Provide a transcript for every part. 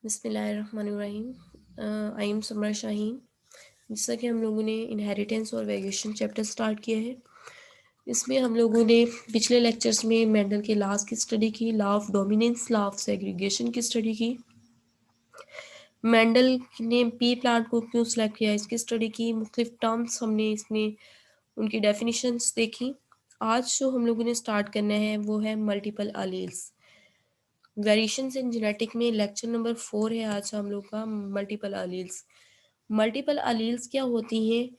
बिस्मिल्लाहिर्रहमानिर्रहीम। I am summer Shaheen. जैसा कि हम लोगों ने इनहेरिटेंस और वेरिएशन चैप्टर स्टार्ट किया है, इसमें हम लोगों ने पिछले लेक्चर्स में मेंडल के लॉज की स्टडी की, law of dominance, law of segregation की स्टडी की, मेंडल ने पी प्लांट को क्यों सेलेक्ट किया इसकी स्टडी की, मुख्तलिफ टर्म्स हमने इसमें उनकी डेफिनेशंस देखी। आज जो हम लोगों ने स्टार्ट करना है वो है multiple alleles. Variations in genetic में लेक्चर नंबर 4 है आज हम लोग का, मल्टीपल अलील्स। मल्टीपल अलील्स क्या होती हैं?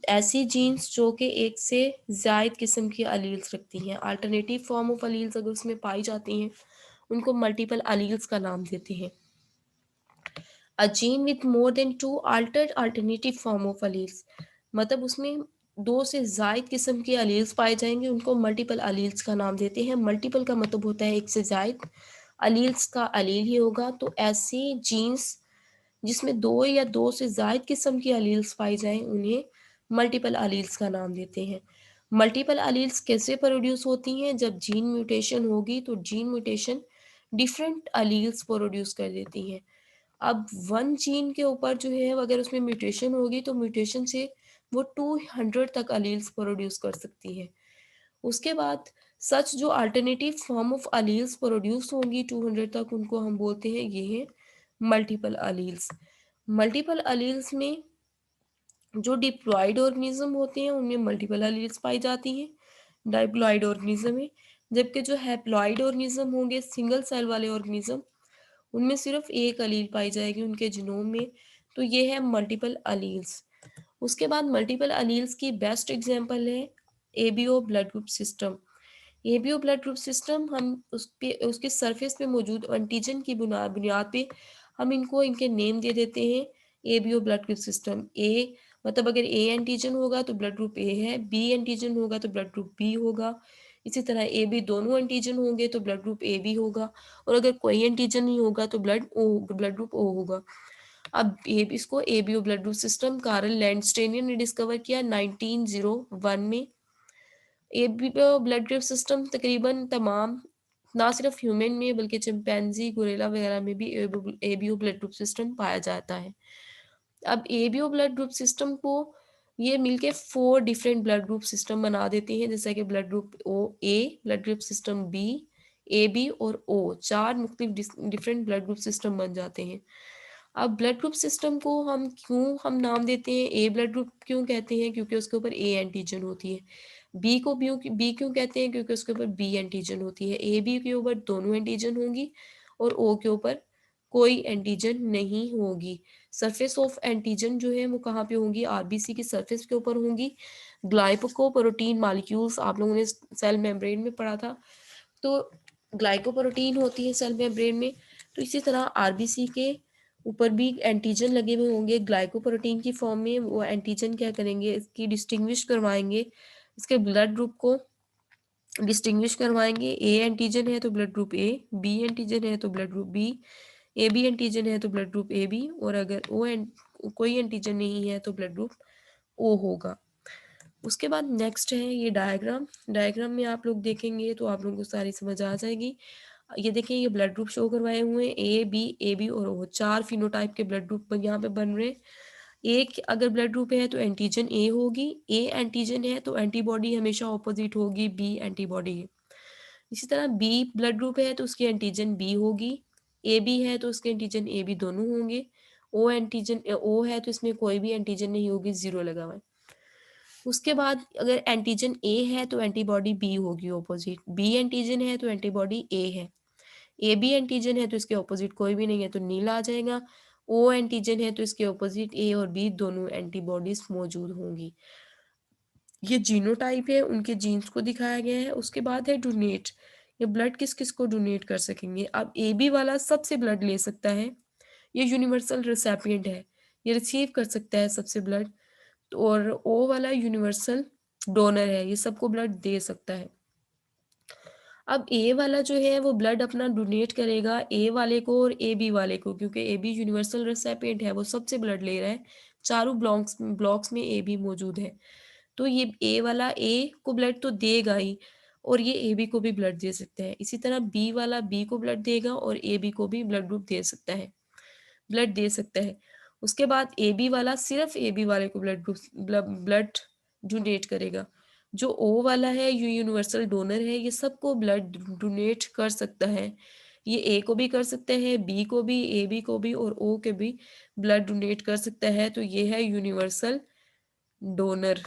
ऐसी जीन्स जो कि एक से ज़ायद किस्म की अलील्स रखती हैं। अल्टरनेटिव फॉर्म ऑफ अलील्स अगर उसमें पाई जाती हैं उनको मल्टीपल अलील्स का नाम देते हैं। A gene with more than two altered alternative form of alleles, मतलब उसमें दो से ज़ायद किस्म के अलील्स पाए जाएंगे, उनको मल्टीपल अलील्स का नाम देते हैं। मल्टीपल का मतलब होता है एक से ज़ायद, अलील्स का अलील ही होगा। तो ऐसे जीन्स जिसमें दो या दो से ज़ायद किस्म की अलील्स पाई जाएं उन्हें मल्टीपल अलील्स का नाम देते हैं। मल्टीपल अलील्स कैसे प्रोड्यूस होती हैं? जब जीन म्यूटेशन होगी तो gene mutation different alleles produce कर देती हैं। अब वन जीन के ऊपर जो है अगर उसमें म्यूटेशन होगी तो म्यूटेशन से वो 200 तक अलील्स प्रोड्यूस कर सकती है। उसके बाद सच जो alternative form of alleles produce होंगी 200 तक, उनको हम बोलते हैं ये है मल्टीपल अलील्स। मल्टीपल अलील्स में जो डिप्लॉयड ऑर्गेनिज्म होते हैं उनमें मल्टीपल अलील्स पाई जाती हैं डाइप्लॉयड ऑर्गेनिज्म में, जबकि जो हैप्लॉयड ऑर्गेनिज्म होंगे, सिंगल सेल वाले ऑर्गेनिज्म, उनमें सिर्फ एक अलील पाई जाएगी उनके जीनोम में। तो ये है मल्टीपल अलील्स। उसके बाद मल्टीपल अलील्स की बेस्ट एग्जांपल है ABO blood group system. ABO blood group system हम उस पे उसके सरफेस पे मौजूद एंटीजन की बुनियाद पे हम इनको इनके नेम दे देते हैं। एबीओ ब्लड ग्रुप सिस्टम ए, मतलब अगर ए एंटीजन होगा तो ब्लड ग्रुप ए है, बी एंटीजन होगा तो ब्लड ग्रुप बी होगा, इसी तरह ए बी दोनों एंटीजन होंगे तो ब्लड ग्रुप ए बी होगा, और अगर कोई एंटीजन नहीं होगा तो ब्लड ग्रुप ओ होगा। अब ये इसको ABO blood group system Karl Landsteiner ने डिस्कवर किया 1901 में। एबीओ ब्लड ग्रुप सिस्टम तकरीबन तमाम, ना सिर्फ ह्यूमन में बल्कि चिंपैंजी, गोरिल्ला वगैरह में भी एबीओ ब्लड ग्रुप सिस्टम पाया जाता है। अब एबीओ ब्लड ग्रुप सिस्टम को ये मिलके 4 डिफरेंट ब्लड ग्रुप सिस्टम बना देती हैं, जैसा कि blood group O A, blood group system B, A B और ओ, 4 मुख्तलिफ डिफरेंट ब्लड ग्रुप सिस्टम बन जाते हैं। अब ब्लड ग्रुप सिस्टम को हम नाम देते हैं ए ब्लड ग्रुप क्यों कहते हैं? क्योंकि उसके ऊपर ए एंटीजन होती है। बी को बी क्यों कहते हैं? क्योंकि उसके ऊपर बी एंटीजन होती है। ए बी के ऊपर दोनों एंटीजन होंगी और ओ के ऊपर कोई एंटीजन नहीं होगी। सरफेस ऑफ एंटीजन जो है वो कहाँ पे होंगी? आरबीसी की सरफेस के ऊपर होंगी। ग्लाइकोप्रोटीन मॉलिक्यूल्स आप लोगों ने सेल मेम्ब्रेन में पढ़ा था, तो ग्लाइकोप्रोटीन होती है सेल मेम्ब्रेन में। तो इसी तरह आरबीसी के ऊपर भी एंटीजन लगे हुए होंगे ग्लाइकोप्रोटीन की फॉर्म में। वो एंटीजन क्या करेंगे? इसकी डिस्टिंग्विश करवाएंगे, इसके ब्लड ग्रुप को डिस्टिंग्विश करवाएंगे। ए एंटीजन है तो blood group A, B antigen है तो blood group B, A B antigen है तो ब्लड ग्रुप ए बी, और अगर कोई एंटीजन नहीं है तो ब्लड ग्रुप ओ होगा। उसके बाद नेक्स्ट है ये डायग्राम। डायग्राम में आप लोग देखेंगे तो आप लोगों को सारी समझ आ जाएगी। ये देखिए, ये ब्लड ग्रुप शो करवाए हुए हैं, ए बी और ओ, 4 फिनोटाइप के ब्लड ग्रुप यहाँ पे बन रहे हैं। एक अगर ब्लड ग्रुप है तो एंटीजन ए होगी, ए एंटीजन है तो एंटीबॉडी हमेशा ऑपोजिट होगी बी एंटीबॉडी है। इसी तरह बी ब्लड ग्रुप है तो उसकी एंटीजन बी होगी, ए बी है तो उसके एंटीजन ए बी दोनों होंगे, ओ है तो इसमें कोई भी एंटीजन नहीं होगी, जीरो लगा हुआ है। उसके बाद अगर एंटीजन ए है तो एंटीबॉडी बी होगी ऑपोजिट, बी एंटीजन है तो एंटीबॉडी ए है, ए बी एंटीजन है तो इसके ऑपोजिट कोई भी नहीं है तो नीला आ जाएगा, ओ एंटीजन है तो इसके ऑपोजिट ए और बी दोनों एंटीबॉडीज मौजूद होंगी। ये जीनोटाइप है, उनके जीन्स को दिखाया गया है। उसके बाद है डोनेट, ये ब्लड किस किस को डोनेट कर सकेंगे? अब ए बी वाला सबसे ब्लड ले सकता है, ये यूनिवर्सल रिसेपिएंट है, ये रिसीव कर सकता है सबसे ब्लड। और ओ वाला यूनिवर्सल डोनर है, ये सबको ब्लड दे सकता है। अब ए वाला जो है वो ब्लड अपना डोनेट करेगा ए वाले को और ए बी वाले को, क्योंकि ए बी यूनिवर्सल रिसेपिएंट है, वो सबसे ब्लड ले रहा है। चारों ब्लॉक्स में ए बी मौजूद है, तो ये ए वाला ए को ब्लड तो देगा ही, और ये ए बी को भी ब्लड दे सकता है। इसी तरह बी वाला बी को ब्लड देगा और ए बी को भी ब्लड ग्रुप दे सकता है। ब्लड दे सकता है। उसके बाद एबी वाला सिर्फ़ एबी वाले को ब्लड डोनेट करेगा। जो ओ वाला है, ये यूनिवर्सल डोनर है, ये सबको ब्लड डोनेट कर सकता है। ये ए को भी कर सकता है, बी को भी, एबी को भी और ओ के भी ब्लड डोनेट कर सकता है, तो ये है यूनिवर्सल डोनर।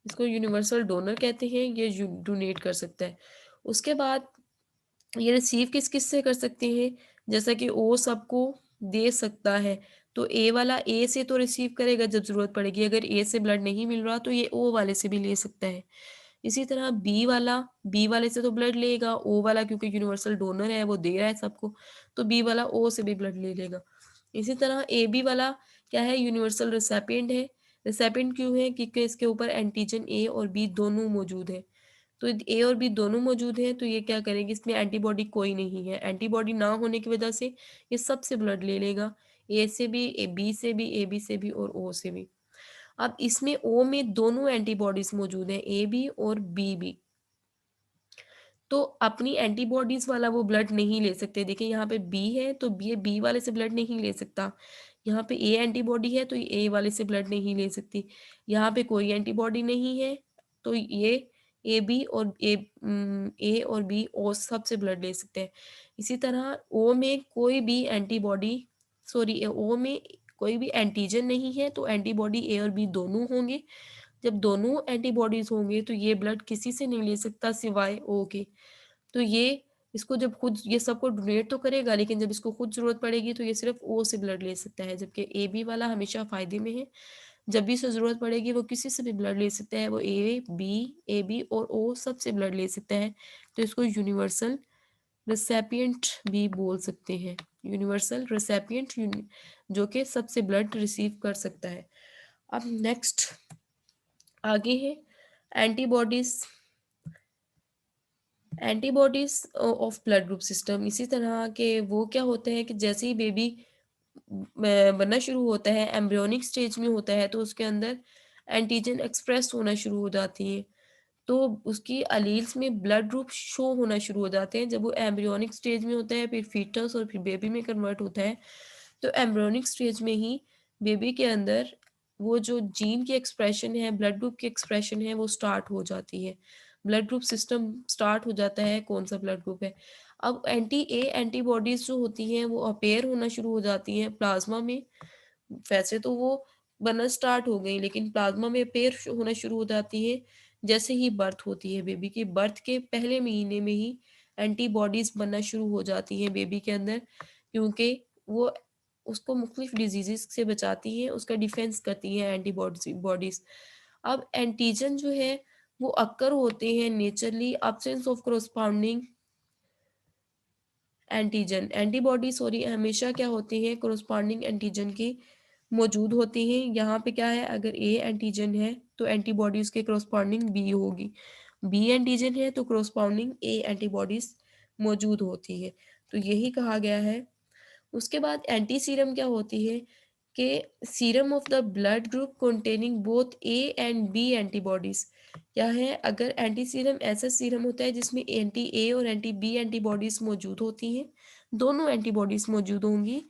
इसको यूनिवर्सल डोनर कहते हैं, ये डोनेट कर सकता है। उसके बाद ये रिसीव किस-किस से कर सकते हैं, जैसा कि ओ सबको दे सकता है, तो ए वाला ए से तो रिसीव करेगा जब ज़रूरत पड़ेगी, अगर ए से ब्लड नहीं मिल रहा तो ये ओ वाले से भी ले सकता है। इसी तरह बी वाले से तो ब्लड लेगा, ओ वाला क्योंकि यूनिवर्सल डोनर है वो दे रहा है सबको, तो बी वाला ओ से भी ब्लड ले लेगा। इसी तरह ए बी वाला क्या है, यूनिवर्सल रिसिपिएंट है। रिसिपिएंट क्यों है, क्योंकि इसके ऊपर एंटीजन ए और बी दोनों मौजूद है। तो ए और बी दोनों मौजूद हैं, तो ये क्या करेंगे, इसमें एंटीबॉडी कोई नहीं है। एंटीबॉडी ना होने की वजह से ये सबसे ब्लड ले लेगा, ए से भी, बी से भी, ए बी से भी और ओ से भी। अब इसमें ओ में दोनों एंटीबॉडीज मौजूद हैं, ए बी और बी भी। तो अपनी एंटीबॉडीज वाला वो ब्लड नहीं ले सकते। देखिए यहाँ पे बी है तो बी वाले से ब्लड नहीं ले सकता। यहाँ पे ए एंटीबॉडी है तो ये ए वाले से ब्लड नहीं ले सकती। यहाँ पे कोई एंटीबॉडी नहीं है तो ये ए और बी ओ सबसे ब्लड ले सकते हैं। इसी तरह ओ में कोई भी एंटीबॉडी सॉरी ओ में कोई भी एंटीजन नहीं है तो एंटीबॉडी ए और बी दोनों होंगे। जब दोनों एंटीबॉडीज होंगे तो ये ब्लड किसी से नहीं ले सकता सिवाय ओ के। तो ये इसको जब खुद ये सबको डोनेट तो करेगा, लेकिन जब इसको खुद ज़रूरत पड़ेगी तो ये सिर्फ़ ओ से ब्लड ले सकता है, जबकि ए-बी वाला हमेशा फ़ायदे में है। जब भी इसे ज़रूरत पड़ेगी वो किसी से भी ब्लड ले सकता है, वो ए-बी और ओ सबसे ब्लड ले सकता है। तो इसको यूनिवर्सल रिसिपिएंट भी बोल सकते हैं। यूनिवर्सल रिसिपिएंट जो कि सबसे ब्लड रिसीव कर सकता है। अब नेक्स्ट आगे है antibodies antibodies of blood group system. इसी तरह के वो क्या होते हैं कि जैसे ही बेबी बनना शुरू होता है, एम्ब्रियोनिक स्टेज में होता है, तो उसके अंदर एंटीजन एक्सप्रेस होना शुरू हो जाती है। तो उसकी अलील्स में ब्लड ग्रुप शो होना शुरू हो जाते हैं। जब वो एम्ब्रियोनिक स्टेज में होता है, फिर फीटस और फिर बेबी में कन्वर्ट होता है, तो एम्ब्रियोनिक स्टेज में ही बेबी के अंदर वो जो जीन की एक्सप्रेशन है, ब्लड ग्रुप की एक्सप्रेशन है, वो स्टार्ट हो जाती है। ब्लड ग्रुप सिस्टम स्टार्ट हो जाता है, कौन सा ब्लड ग्रुप है। अब एंटीबॉडीज जो होती हैं वो अपेयर होना शुरू हो जाती हैं प्लाज्मा में। वैसे तो वो बनना स्टार्ट हो गई, लेकिन प्लाज्मा में अपेयर होना शुरू हो जाती है जैसे ही बर्थ होती है। बेबी की बर्थ के पहले महीने में ही एंटीबॉडीज बनना शुरू हो जाती हैं बेबी के अंदर, क्योंकि वो उसको मुख्तलिफ डिजीज़ेज़ से बचाती हैं, उसका डिफेंस करती हैं बॉडीज़। अब एंटीजन जो है वो अक्कर होते हैं naturally absence of corresponding antigen. Antibody sorry हमेशा क्या होती हैं, कोरस्पॉन्डिंग एंटीजन की मौजूद होती हैं। यहाँ पे क्या है, अगर ए एंटीजन है तो एंटीबॉडीज़ के कोरस्पॉन्डिंग बी होगी। बी एंटीजन है तो कोरस्पॉन्डिंग ए एंटीबॉडीज़ मौजूद होती है। तो यही कहा गया है। उसके बाद एंटी सीरम क्या होती है कि serum of the blood group containing both A and B antibodies. क्या है, अगर एंटी सीरम ऐसा सीरम होता है जिसमें एंटी ए और एंटी बी एंटीबॉडीज मौजूद होती हैं, दोनों एंटीबॉडीज मौजूद होंगी,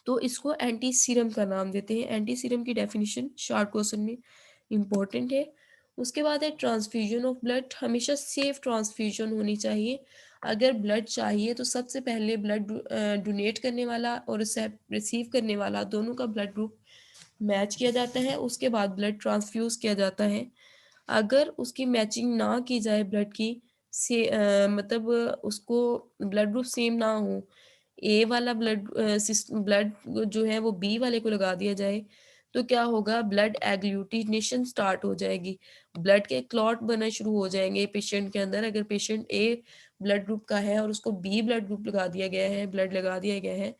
तो इसको एंटी सीरम का नाम देते हैं। एंटी सीरम की डेफिनेशन शॉर्ट क्वेश्चन में इम्पोर्टेंट है। उसके बाद है ट्रांसफ्यूजन ऑफ ब्लड। हमेशा सेफ ट्रांसफ्यूजन होनी चाहिए। अगर ब्लड चाहिए तो सबसे पहले ब्लड डोनेट करने वाला और रिसीव करने वाला दोनों का ब्लड ग्रुप मैच किया जाता है, उसके बाद ब्लड ट्रांसफ्यूज किया जाता है। अगर उसकी मैचिंग ना की जाए ब्लड की से मतलब उसको ब्लड ग्रुप सेम ना हो, ए वाला ब्लड जो है वो बी वाले को लगा दिया जाए, तो क्या होगा, ब्लड एग्लूटिनेशन स्टार्ट हो जाएगी, ब्लड के क्लॉट बनना शुरू हो जाएंगे पेशेंट के अंदर। अगर पेशेंट ए ब्लड ग्रुप का है और उसको बी ब्लड ग्रुप लगा दिया गया है, ब्लड लगा दिया गया है,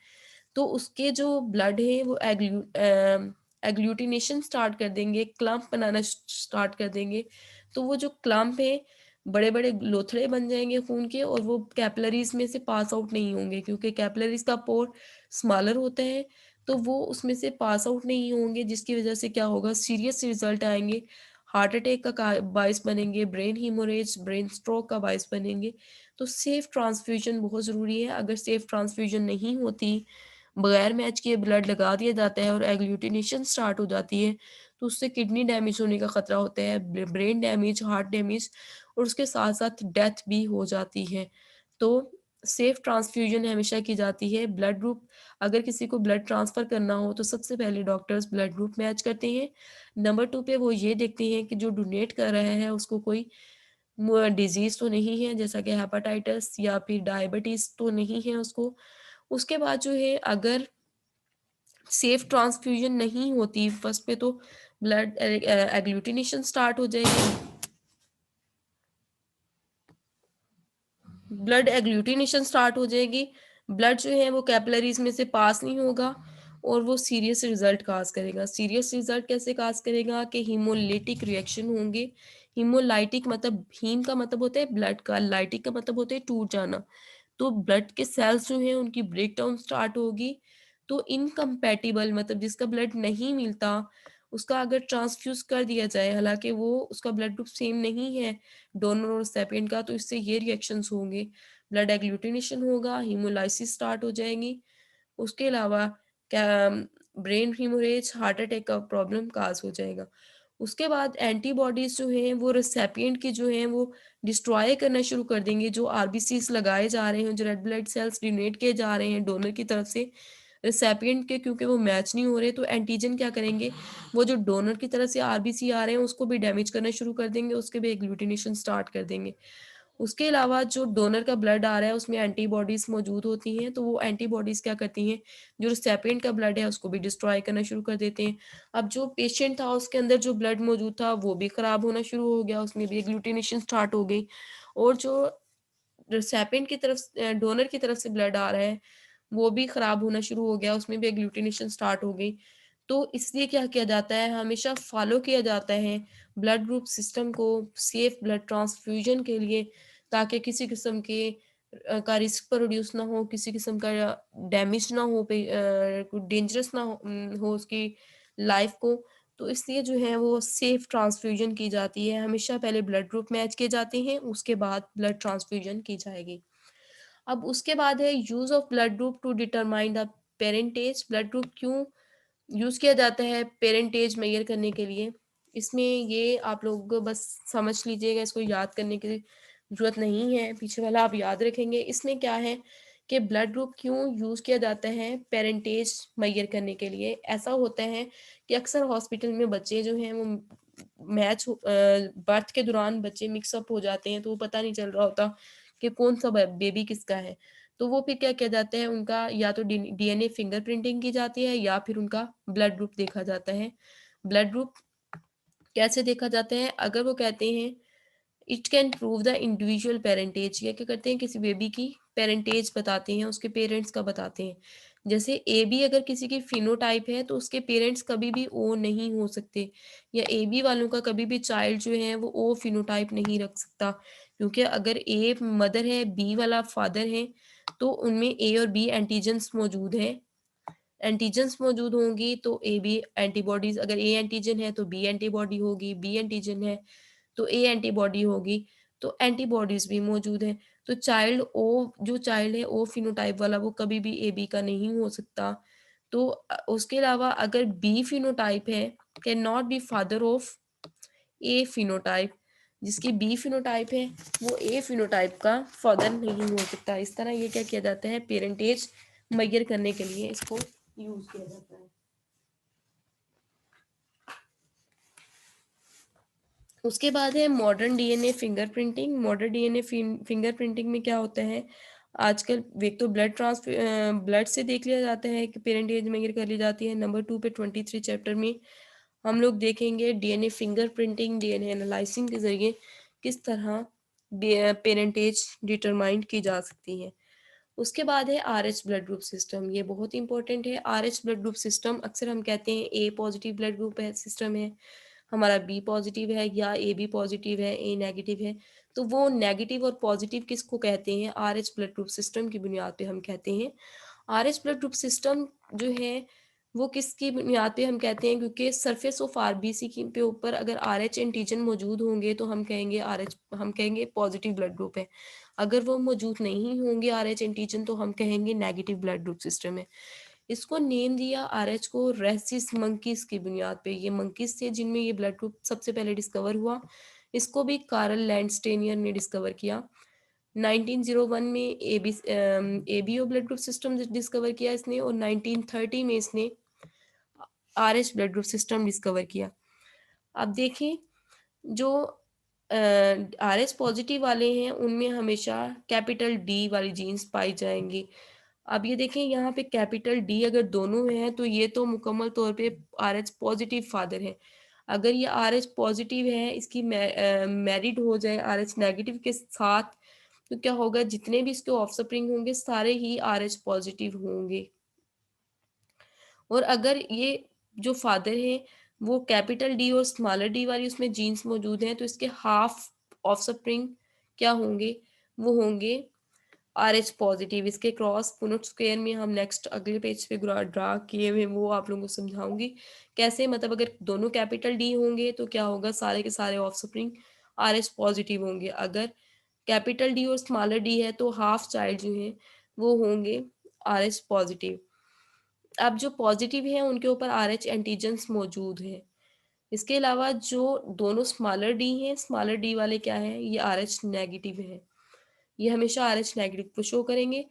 तो उसके जो ब्लड है वो एग्लूटिनेशन स्टार्ट कर देंगे, क्लम्प बनाना स्टार्ट कर देंगे। तो वो जो क्लम्प है बड़े बड़े लोथड़े बन जाएंगे खून के, और वो कैपिलरीज में से पास आउट नहीं होंगे, क्योंकि कैपिलरीज का पोर स्मॉलर होता है, तो वो उसमें से पास आउट नहीं होंगे, जिसकी वजह से क्या होगा, सीरियस रिजल्ट आएंगे। हार्ट अटैक का बायस बनेंगे, ब्रेन हीमोरेज, ब्रेन स्ट्रोक का बायस बनेंगे। तो सेफ़ ट्रांसफ्यूज़न बहुत ज़रूरी है। अगर सेफ़ ट्रांसफ्यूज़न नहीं होती, बगैर मैच किए ब्लड लगा दिया जाता है और एग्लूटिनेशन स्टार्ट हो जाती है, तो उससे किडनी डैमेज होने का खतरा होता है, ब्रेन डैमेज, हार्ट डैमेज और उसके साथ-साथ डेथ भी हो जाती है। तो सेफ़ ट्रांसफ्यूज़न हमेशा की जाती है। ब्लड ग्रुप अगर किसी को ब्लड ट्रांसफ़र करना हो तो सबसे पहले डॉक्टर्स ब्लड ग्रुप मैच करते हैं। नंबर 2 पे वो ये देखते हैं कि जो डोनेट कर रहा है उसको कोई डिज़ीज़ तो नहीं है, जैसा कि हेपेटाइटिस या फिर डायबिटीज़ तो नहीं है उसको। उसके बाद जो है, अगर सेफ़ ट्रांसफ्यूज़न नहीं होती फर्स्ट पे, तो एग्लूटिनेशन स्टार्ट हो जाएगी। ब्लड एग्लूटिनेशन स्टार्ट हो जाएगी। ब्लड जो है वो कैपिलरीज़ में से पास नहीं होगा और वो सीरियस रिज़ल्ट काज़ करेगा। सीरियस रिज़ल्ट कैसे काज़ करेगा कि हीमोलिटिक रिएक्शन होंगे। हीमोलाइटिक मतलब, हीम का मतलब होता है ब्लड का, लाइटिक का मतलब होता है टूट जाना। तो ब्लड के सेल्स जो हैं उनकी ब्रेकडाउन स्टार्ट होगी। तो इनकम्पैटिबल मतलब जिसका ब्लड नहीं मिलता, उसका अगर ट्रांसफ्यूज़ कर दिया जाए, हालाँकि वो उसका ब्लड ग्रुप सेम नहीं है डोनर और रेसिपिएंट का, तो इससे ये रिएक्शंस होंगे। ब्लड एग्लूटिनेशन होगा, हीमोलाइसिस स्टार्ट हो जाएगी। उसके अलावा क्या ब्रेन हेमोरेज, हार्ट अटैक का प्रॉब्लम काज़ हो जाएगा। उसके बाद एंटीबॉडीज़ जो हैं वो रेसिपिएंट की जो हैं वो डिस्ट्रॉय करना शुरू कर देंगे। जो आरबीसीज़ लगाए जा रहे हैं, जो रेड ब्लड सेल्स डोनेट किए जा रहे हैं डोनर की तरफ से रेसिपिएंट के, क्योंकि वो मैच नहीं हो रहे, तो एंटीजन क्या करेंगे, वो जो डोनर की तरफ से आरबीसी आ रहे हैं उसको भी डैमेज करना शुरू कर देंगे, उसके भी एग्लूटिनेशन स्टार्ट कर देंगे। उसके अलावा जो डोनर का ब्लड आ रहा है उसमें एंटीबॉडीज़ मौजूद होती हैं, तो वो एंटीबॉडीज़ क्या करती हैं, जो रेसिपिएंट का ब्लड है उसको भी डिस्ट्रॉय करना शुरू कर देते हैं। अब जो पेशेंट था उसके अंदर जो ब्लड मौजूद था वो भी खराब होना शुरू हो गया, उसमें भी एग्लूटिनेशन स्टार्ट हो गई और जो रेसिपिएंट की तरफ डोनर की तरफ से ब्लड आ रहा है, वो भी खराब होना शुरू हो गया, उसमें भी एग्लूटिनेशन स्टार्ट हो गई। तो इसलिए क्या किया जाता है, हमेशा फॉलो किया जाता है ब्लड ग्रुप सिस्टम को सेफ ब्लड ट्रांसफ्यूजन के लिए, ताकि किसी किस्म के का रिस्क प्रोड्यूस ना हो, किसी किस्म का डैमेज ना हो, डेंजरस ना हो उसकी लाइफ को। तो इसलिए जो है वो सेफ ट्रांसफ्यूजन की जाती है। हमेशा पहले ब्लड ग्रुप मैच किए जाते हैं, उसके बाद ब्लड ट्रांसफ्यूजन की जाएगी। अब उसके बाद है use of blood group to determine the parentage. Blood group क्यों यूज़ किया जाता है पेरेंटेज मेजर करने के लिए? इसमें ये आप लोग बस समझ लीजिएगा, इसको याद करने की ज़रूरत नहीं है, पीछे वाला आप याद रखेंगे। इसमें क्या है कि ब्लड ग्रुप क्यों यूज़ किया जाता है पेरेंटेज मेजर करने के लिए? ऐसा होता है कि अक्सर हॉस्पिटल में बच्चे जो हैं वो बर्थ के दौरान बच्चे मिक्स अप हो जाते हैं, तो वो पता नहीं चल रहा होता कि कौन-सा बेबी किसका है। तो वो फिर क्या किया जाता है, उनका या तो डीएनए फिंगरप्रिंटिंग की जाती है या फिर उनका ब्लड ग्रुप देखा जाता है। ब्लड ग्रुप कैसे देखा जाता है? अगर वो कहते हैं it can prove the individual parentage, या क्या करते हैं किसी बेबी की पेरेंटेज बताते हैं, उसके पेरेंट्स का बताते हैं। जैसे ए बी अगर किसी की फिनोटाइप है तो उसके पेरेंट्स कभी भी ओ नहीं हो सकते, या ए बी वालों का कभी भी चाइल्ड जो है वो ओ फिनोटाइप नहीं रख सकता, क्योंकि अगर ए मदर है बी वाला फादर है तो उनमें ए और बी एंटीजन्स मौजूद हैं। एंटीजन्स मौजूद होंगी तो ए बी एंटीबॉडीज, अगर ए एंटीजन है तो बी एंटीबॉडी होगी, बी एंटीजन है तो ए एंटीबॉडी होगी, तो एंटीबॉडीज भी मौजूद हैं। तो जो चाइल्ड है ओ फिनोटाइप वाला वो कभी भी ए बी का नहीं हो सकता। तो उसके अलावा अगर बी फिनोटाइप है, can not be father of A phenotype, जिसकी बी फिनोटाइप है वो ए फिनोटाइप का फादर नहीं हो सकता। इस तरह ये क्या किया जाता है, पेरेंटेज मेजर करने के लिए इसको यूज किया जाता है। उसके बाद है modern DNA fingerprinting. Modern DNA fingerprinting में क्या होता है, आजकल एक तो ब्लड से देख लिया जाता है कि पेरेंट एज मेजर कर ली जाती है। नंबर 2 पे 23 चैप्टर में हम लोग देखेंगे डीएनए फिंगरप्रिंटिंग, डीएनए एनालाइसिंग के ज़रिए किस तरह पेरेंट एज डिटरमाइन की जा सकती है। उसके बाद है आरएच ब्लड ग्रुप सिस्टम, ये बहुत इंपॉर्टेंट है। आरएच ब्लड ग्रुप सिस्टम अक्सर हम कहते हैं ए पॉजिटिव ब्लड ग्रुप है सिस्टम है, हमारा बी पॉजिटिव है या ए बी पॉजिटिव है, ए नेगेटिव है। तो वो नेगेटिव और पॉजिटिव किसको कहते हैं, आरएच ब्लड ग्रुप सिस्टम की बुनियाद पे हम कहते हैं। आरएच ब्लड ग्रुप सिस्टम जो है वो किसकी बुनियाद पे हम कहते हैं, क्योंकि सरफेस ऑफ आरबीसी की पे ऊपर अगर आरएच एंटीजन मौजूद होंगे तो हम कहेंगे पॉजिटिव ब्लड ग्रुप है। अगर वो मौजूद नहीं होंगे आरएच एंटीजन तो हम कहेंगे नेगेटिव ब्लड ग्रुप सिस्टम है। इसको नेम दिया आरएच को रेसिस मंकीज की बुनियाद पे। ये मंकीज थे जिनमें ये ब्लड ग्रुप सबसे पहले डिस्कवर हुआ। इसको भी कार्ल लैंडस्टेनियर ने डिस्कवर किया। 1901 में ABO blood group system discover किया इसने, और 1930 में इसने RH blood group system discover किया। अब देखें, जो आरएच पॉजिटिव वाले हैं उनमें हमेशा कैपिटल डी वाली जीन्स पाई जाएंगी। अब ये देखें, यहाँ पे कैपिटल डी अगर दोनों हैं तो ये तो मुकम्मल तौर पे आरएच पॉजिटिव फादर है। अगर ये आरएच पॉजिटिव है, इसकी मैरिड हो जाए आरएच नेगेटिव के साथ, तो क्या होगा, जितने भी इसके ऑफस्प्रिंग होंगे सारे ही आरएच पॉजिटिव होंगे। और अगर ये जो फादर है वो कैपिटल डी और स्मॉलर डी वाली उसमें जीन्स मौजूद हैं, तो इसके हाफ ऑफस्प्रिंग क्या होंगे, वो होंगे आर एच पॉजिटिव। इसके क्रॉस पुनेट स्क्वायर में हम नेक्स्ट अगले पेज पे ड्रा किए हुए वो आप लोगों को समझाऊंगी कैसे। मतलब अगर दोनों कैपिटल डी होंगे तो क्या होगा, सारे के सारे ऑफस्प्रिंग आर एच पॉजिटिव होंगे। अगर कैपिटल डी और स्मॉलर डी है तो हाफ चाइल्ड जो है वो होंगे आर एच पॉजिटिव। अब जो पॉजिटिव है उनके ऊपर आर एच एंटीजन्स मौजूद हैं। इसके अलावा जो दोनों स्मॉलर डी हैं, स्मॉलर डी वाले क्या है, ये आर एच नेगेटिव है। ये हमेशा आर एच नेगेटिव को शो करेंगे।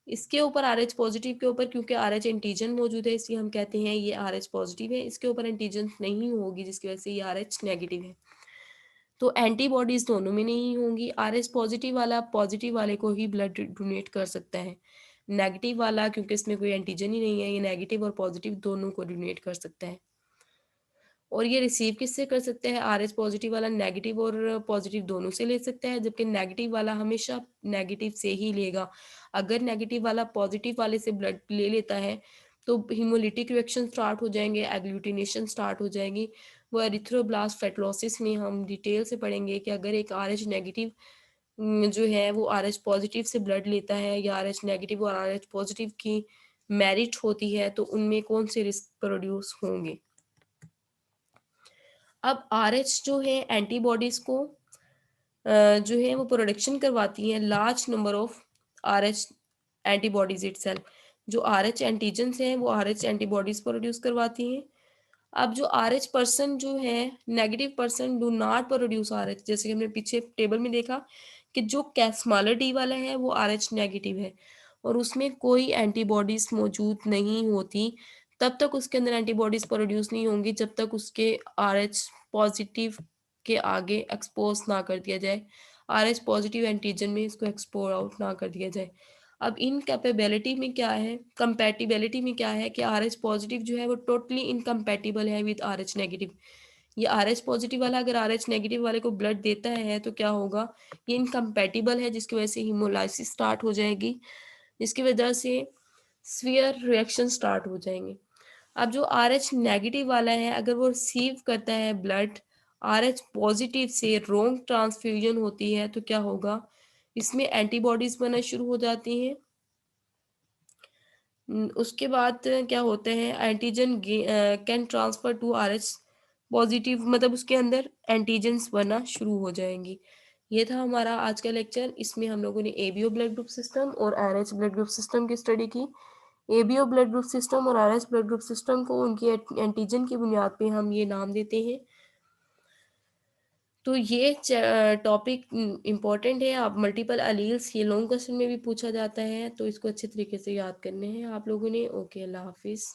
इसके ऊपर आर एच पॉजिटिव के ऊपर क्योंकि आर एच एंटीजन मौजूद है इसलिए हम कहते हैं ये आर एच पॉजिटिव है। इसके ऊपर एंटीजन नहीं होगी जिसकी वजह से ये आर एच नेगेटिव है। तो एंटीबॉडीज दोनों में नहीं होंगी। आर एच पॉजिटिव वाला पॉजिटिव वाले को ही ब्लड डोनेट कर सकता है। नेगेटिव वाला क्योंकि इसमें कोई एंटीजन ही नहीं है, ये नेगेटिव और पॉजिटिव दोनों को डोनेट कर सकता है। और ये रिसीव किससे कर सकते हैं, आर एच पॉजिटिव वाला नेगेटिव और पॉजिटिव दोनों से ले सकता है, जबकि नेगेटिव वाला हमेशा नेगेटिव से ही लेगा। अगर नेगेटिव वाला पॉजिटिव वाले से ब्लड ले लेता है तो हीमोलिटिक रिएक्शन स्टार्ट हो जाएंगे, एग्लूटिनेशन स्टार्ट हो जाएगी। वो एरिथ्रोब्लास्ट फेटलोसिस में हम डिटेल से पढ़ेंगे कि अगर एक आर एच नेगेटिव जो है वो आर एच पॉजिटिव से ब्लड लेता है या आर एच नेगेटिव और आर एच पॉजिटिव की मैरिट होती है तो उनमें कौन से रिस्क प्रोड्यूस होंगे। अब आरएच जो है एंटीबॉडीज को जो है वो प्रोडक्शन करवाती है large number of RH antibodies itself. जो आरएच एंटीजन्स हैं वो आरएच एंटीबॉडीज प्रोड्यूस करवाती हैं। अब जो आरएच पर्सन जो है, negative person do not produce RH, जैसे कि हमने पीछे टेबल में देखा कि जो स्मॉलर डी वाला है वो आरएच नेगेटिव है और उसमें कोई एंटीबॉडीज मौजूद नहीं होती। तब तक उसके अंदर एंटीबॉडीज प्रोड्यूस नहीं होंगी जब तक उसके आरएच पॉजिटिव के आगे एक्सपोज ना कर दिया जाए, आरएच पॉजिटिव एंटीजन में इसको एक्सपोज आउट ना कर दिया जाए। अब इन कैपेबिलिटी में क्या है, कंपैटिबिलिटी में क्या है कि आर एच पॉजिटिव जो है वो टोटली इनकम्पैटिबल है विद आर एच नेगेटिव। ये आर एच पॉजिटिव वाला अगर आर एच नेगेटिव वाले को ब्लड देता है तो क्या होगा, ये इनकम्पैटिबल है जिसकी वजह से हीमोलाइसिस स्टार्ट हो जाएगी, जिसकी वजह से स्वीयर रिएक्शन स्टार्ट हो जाएंगे। अब जो आर एच नेगेटिव वाला है अगर वो रिसीव करता है ब्लड आर एच पॉजिटिव से, रोंग ट्रांसफ्यूजन होती है तो क्या होगा, इसमें एंटीबॉडीज बनना शुरू हो जाती हैं। उसके बाद क्या होता है, antigen can transfer to R H positive, मतलब उसके अंदर एंटीजन्स बनना शुरू हो जाएंगी। ये था हमारा आज का लेक्चर। इसमें हम लोगों ने एबीओ ब्लड ग्रुप सिस्टम और आरएच ब्लड ग्रुप सिस्टम की स्टडी की। एबीओ ब्लड ग्रुप सिस्टम और आरएच ब्लड ग्रुप सिस्टम को उनकी एंटीजन की बुनियाद पे हम ये नाम देते हैं। तो ये टॉपिक इम्पोर्टेंट है। आप मल्टीपल अलील्स ये लॉन्ग क्वेश्चन में भी पूछा जाता है तो इसको अच्छे तरीके से याद करने हैं आप लोगों ने। ओके, अल्लाह हाफिज़।